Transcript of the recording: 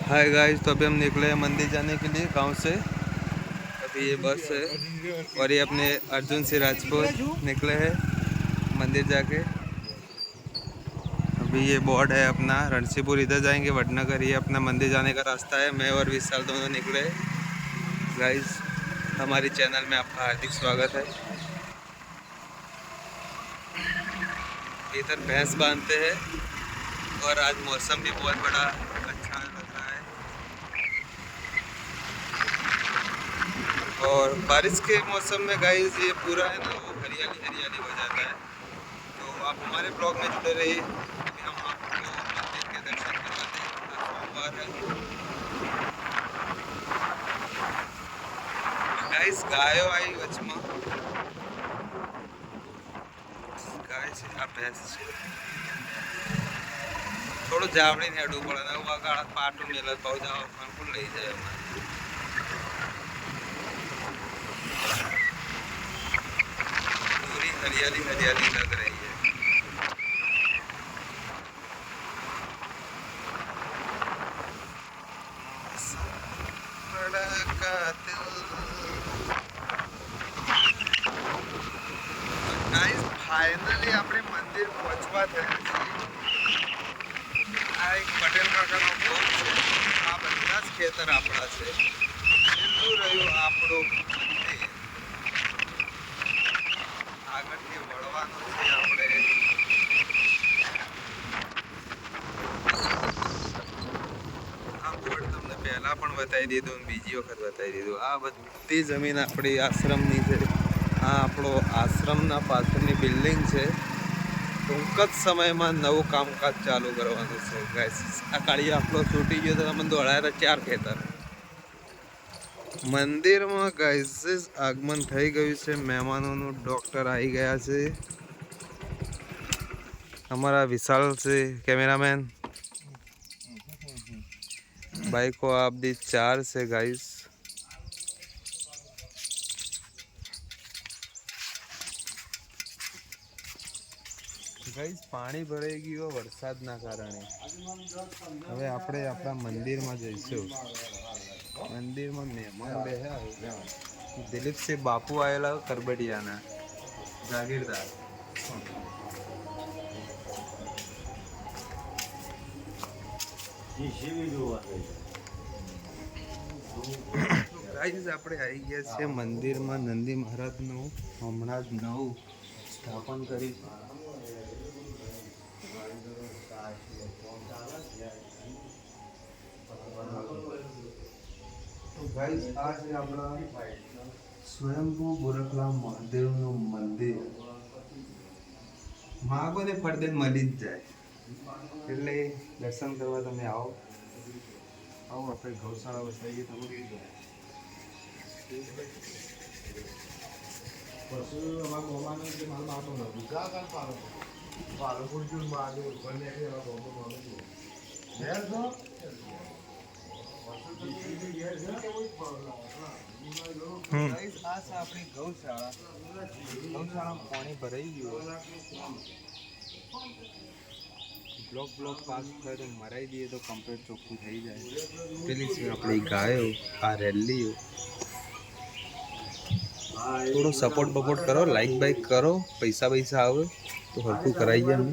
Hi guys, तो अभी हम निकले हैं मंदिर जाने के लिए गांव से। अभी ये बस है और ये अपने अर्जुन से राजपूत निकले हैं मंदिर जाके। अभी ये बोर्ड है अपना रणसीपुर, इधर जाएंगे वडनगर। ये अपना मंदिर जाने का रास्ता है। मैं और विशाल दोनों निकले। गाइस, हमारी चैनल में आपका हार्दिक स्वागत है। इधर भैंस बांधते हैं और आज मौसम भी बहुत बड़ा अच्छा लग रहा है और बारिश के मौसम में गाइस ये पूरा है ना, वो हरियाली हरियाली हो जाता है। तो आप हमारे ब्लॉग में जुड़े रहिए। अभी हम आपको मंदिर के दर्शन करवाते हैं। आज सोमवार है गाइस। गायो आई वचमा गाय से आ भैंस છે થોડું જાવડીને હેડવું પડે ને ઉવા ગાળા પાટું મેલે ભાવ જાવ પણ લઈ જાય અમારે। पूरी हरियाली हरियाली लग रही है। बड़ा कातिल। गाइस, फाइनली આપણે મંદિર પહોંચવા થયા છીએ। આ એક પટેલ કાકાનો બ્લોક છે। આ બધા જ ખેતર આપણા છે। એટલું રહ્યું આપણું મંદિર। આગળથી વળવાનું છે આપણે। આ બોર્ડ તમને પહેલા પણ બતાવી દીધું, બીજી વખત બતાવી દીધું। આ બધી જમીન આપણી આશ્રમની છે। આ આપણો આશ્રમના પાછળની બિલ્ડિંગ છે। ટૂંક જ સમયમાં નવું કામકાજ ચાલુ કરવાનું છે ગાઈસ। આ કાળી આપણો છૂટી ગયો તો તમે દોડાયા 4 ખેતર। મંદિરમાં ગાઈસ આગમન થઈ ગયું છે। મહેમાનોનું ડોક્ટર આવી ગયા છે। हमारा विशाल से कैमरामैन। बाइक को आप दी 4 से गाइस। गाइस, पानी भराई गयो वरसादना कारणे। હવે આપણે આપણા મંદિરમાં જઈશું। મંદિરમાં મહેમાન બેહ્યા। દિલીપસિંહ બાપુ આવેલા કરબડિયાના જાગીરદાર। ગાઈસ, આપણે આવી ગયા છે મંદિરમાં। નંદી મહારાજનું હમણાં જ નવું સ્થાપન કરી। તો ગાઈસ, આ છે આપણા સ્વયંભૂ ગોરખનાથ મહાદેવનું મંદિર। માગો ને ફરદે મળી જ જાય। એટલે દર્શન કરવા તમે આવો। આપણે ગૌશાળા વસાવીએ તમે। પશુ અમારા મોમાનો જે માલ માતો નથી જા કાલ પાલનપુર જો માજો બને કે એવા બોમ્બો માનો છે ઘેર છો ગાઈસ, આ છે આપણી ગૌશાળા। ગૌશાળામાં પાણી ભરાઈ ગયું। બ્લોક પાસ થાય તો મરાઈ દઈએ તો કમ્પ્લીટ ચોખ્ખું થઈ જાય। પેલી છે આપણી ગાયો। આ રેલીઓ થોડો સપોર્ટ બપોર્ટ કરો, લાઈક બાઈક કરો। પૈસા આવે તો હરખું કરાવીએ અમે।